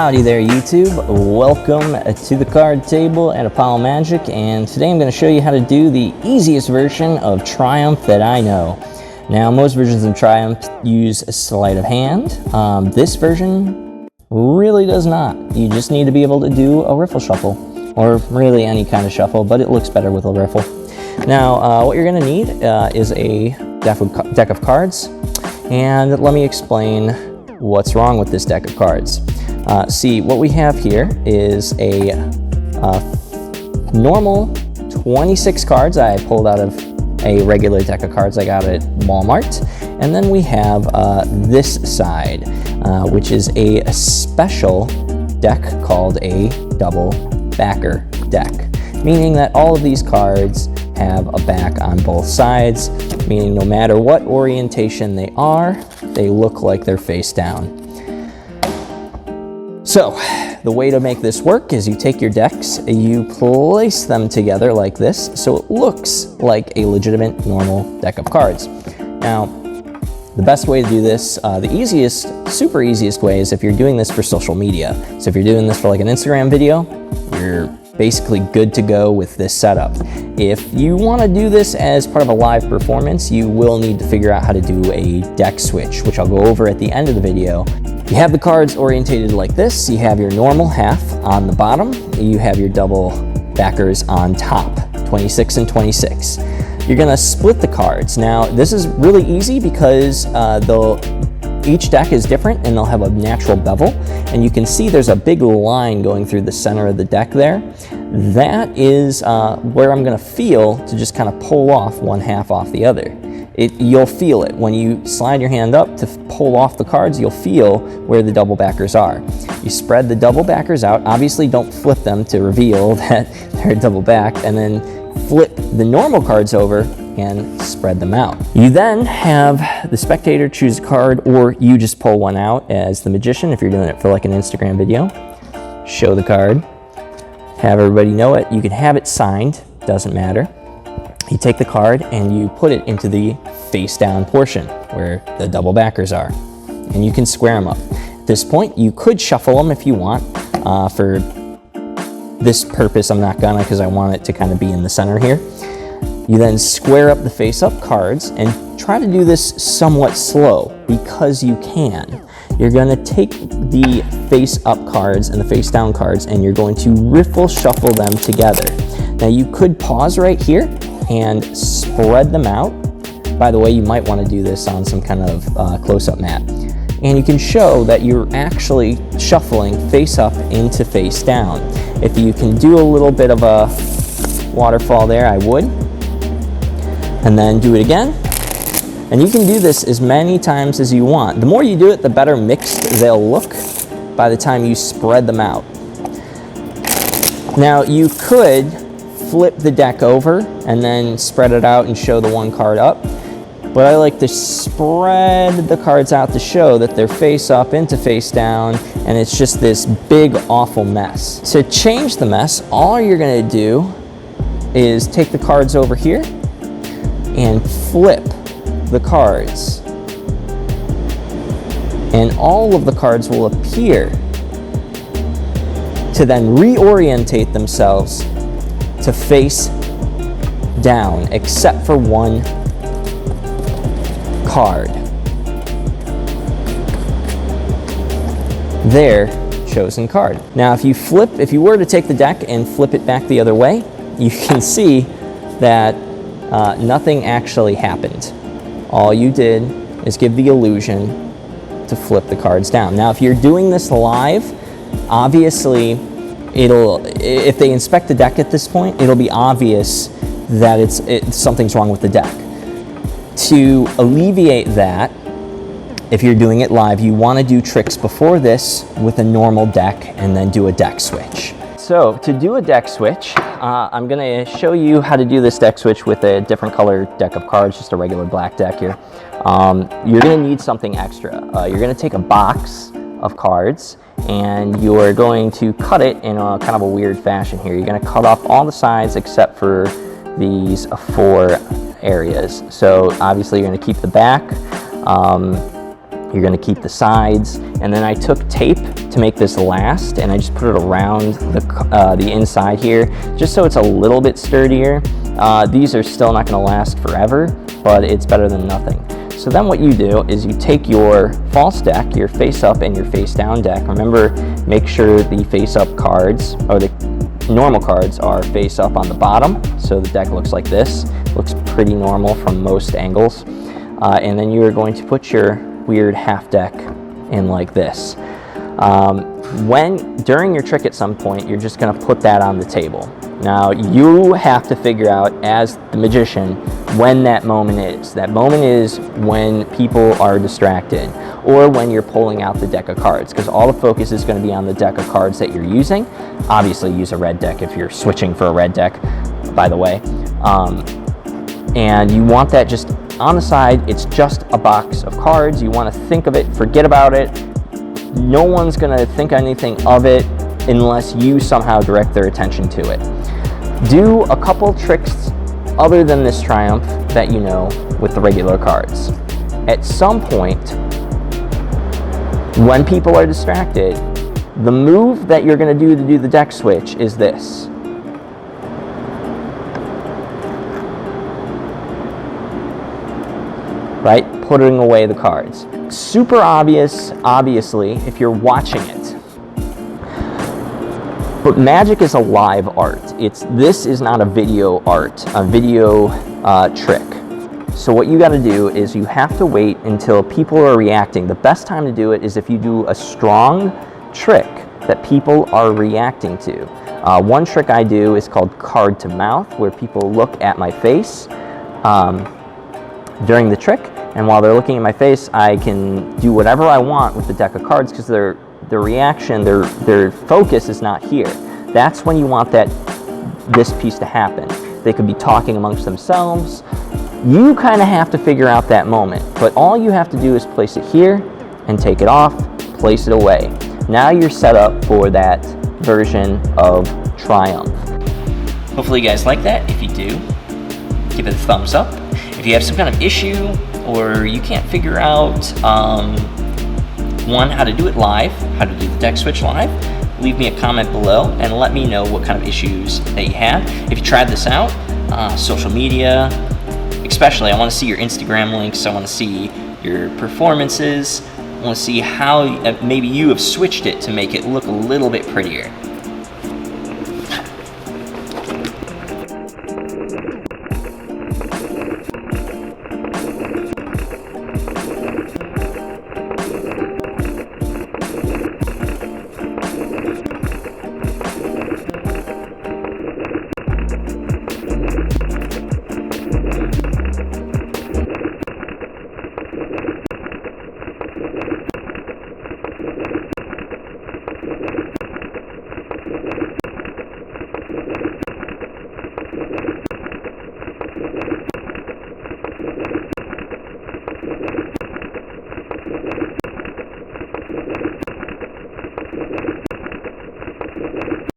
Howdy there YouTube, welcome to the card table at Apollo Magic, and today I'm going to show you how to do the easiest version of Triumph that I know. Now most versions of Triumph use a sleight of hand. This version really does not. You just need to be able to do a riffle shuffle, or really any kind of shuffle, but it looks better with a riffle. Now what you're going to need is a deck of cards, and let me explain what's wrong with this deck of cards. See, what we have here is a normal 26 cards I pulled out of a regular deck of cards I got at Walmart. And then we have this side, which is a special deck called a double backer deck, meaning that all of these cards have a back on both sides, meaning no matter what orientation they are, they look like they're face down. So, the way to make this work is you take your decks, you place them together like this, so it looks like a legitimate, normal deck of cards. Now, the best way to do this, the easiest, super easiest way is if you're doing this for social media. So if you're doing this for like an Instagram video, you're basically good to go with this setup. If you want to do this as part of a live performance, you will need to figure out how to do a deck switch, which I'll go over at the end of the video. You have the cards orientated like this. You have your normal half on the bottom. You have your double backers on top, 26 and 26. You're gonna split the cards. Now, this is really easy because each deck is different and they'll have a natural bevel. And you can see there's a big line going through the center of the deck there. That is where I'm gonna feel to just kind of pull off one half off the other. You'll feel it. When you slide your hand up to pull off the cards, you'll feel where the double backers are. You spread the double backers out. Obviously, don't flip them to reveal that they're double backed, and then flip the normal cards over and spread them out. You then have the spectator choose a card, or you just pull one out as the magician if you're doing it for like an Instagram video. Show the card, have everybody know it. You can have it signed, doesn't matter. You take the card and you put it into the face down portion where the double backers are, and you can square them up. At this point, you could shuffle them if you want. For this purpose, I'm not gonna, because I want it to kind of be in the center here. You then square up the face up cards and try to do this somewhat slow because you can. You're gonna take the face up cards and the face down cards and you're going to riffle shuffle them together. Now you could pause right here and spread them out. By the way, you might want to do this on some kind of close-up mat. And you can show that you're actually shuffling face up into face down. If you can do a little bit of a waterfall there, I would. And then do it again. And you can do this as many times as you want. The more you do it, the better mixed they'll look by the time you spread them out. Now, you could flip the deck over and then spread it out and show the one card up. But I like to spread the cards out to show that they're face up into face down, and it's just this big, awful mess. To change the mess, all you're gonna do is take the cards over here and flip the cards. And all of the cards will appear to then reorientate themselves to face down, except for one card. Their chosen card. Now, if you were to take the deck and flip it back the other way, you can see that nothing actually happened. All you did is give the illusion to flip the cards down. Now, if you're doing this live, obviously, if they inspect the deck at this point, it'll be obvious that something's wrong with the deck. To alleviate that, if you're doing it live, you want to do tricks before this with a normal deck and then do a deck switch. So to do a deck switch, I'm going to show you how to do this deck switch with a different color deck of cards, just a regular black deck here. You're going to need something extra. You're going to take a box of cards and you're going to cut it in a kind of a weird fashion here. You're going to cut off all the sides except for these 4 areas. So obviously you're going to keep the back. You're gonna keep the sides, and then I took tape to make this last, and I just put it around the inside here, just so it's a little bit sturdier. These are still not gonna last forever, but it's better than nothing. So then what you do is you take your false deck, your face up and your face down deck. Remember, make sure the face up cards, or the normal cards, are face up on the bottom, so the deck looks like this. Looks pretty normal from most angles. And then you are going to put your weird half deck in like this. During your trick at some point, you're just gonna put that on the table. Now you have to figure out, as the magician, when that moment is. That moment is when people are distracted, or when you're pulling out the deck of cards, because all the focus is gonna be on the deck of cards that you're using. Obviously use a red deck if you're switching for a red deck, by the way. And you want that just on the side. It's just a box of cards. You want to think of it, forget about it. No one's going to think anything of it unless you somehow direct their attention to it. Do a couple tricks other than this triumph that you know with the regular cards. At some point, when people are distracted, the move that you're going to do the deck switch is this. Right? Putting away the cards. Super obvious, obviously, if you're watching it. But magic is a live art. This is not a video art, a video trick. So what you got to do is you have to wait until people are reacting. The best time to do it is if you do a strong trick that people are reacting to. One trick I do is called card to mouth, where people look at my face during the trick, and while they're looking at my face, I can do whatever I want with the deck of cards, because their reaction, their focus is not here. That's when you want this piece to happen. They could be talking amongst themselves. You kind of have to figure out that moment, but all you have to do is place it here and take it off, place it away. Now you're set up for that version of triumph. Hopefully you guys like that. If you do, give it a thumbs up. If you have some kind of issue, or you can't figure out how to do it live, how to do the deck switch live, leave me a comment below and let me know what kind of issues that you have. If you tried this out, social media, especially, I want to see your Instagram links, I want to see your performances, I want to see how maybe you have switched it to make it look a little bit prettier.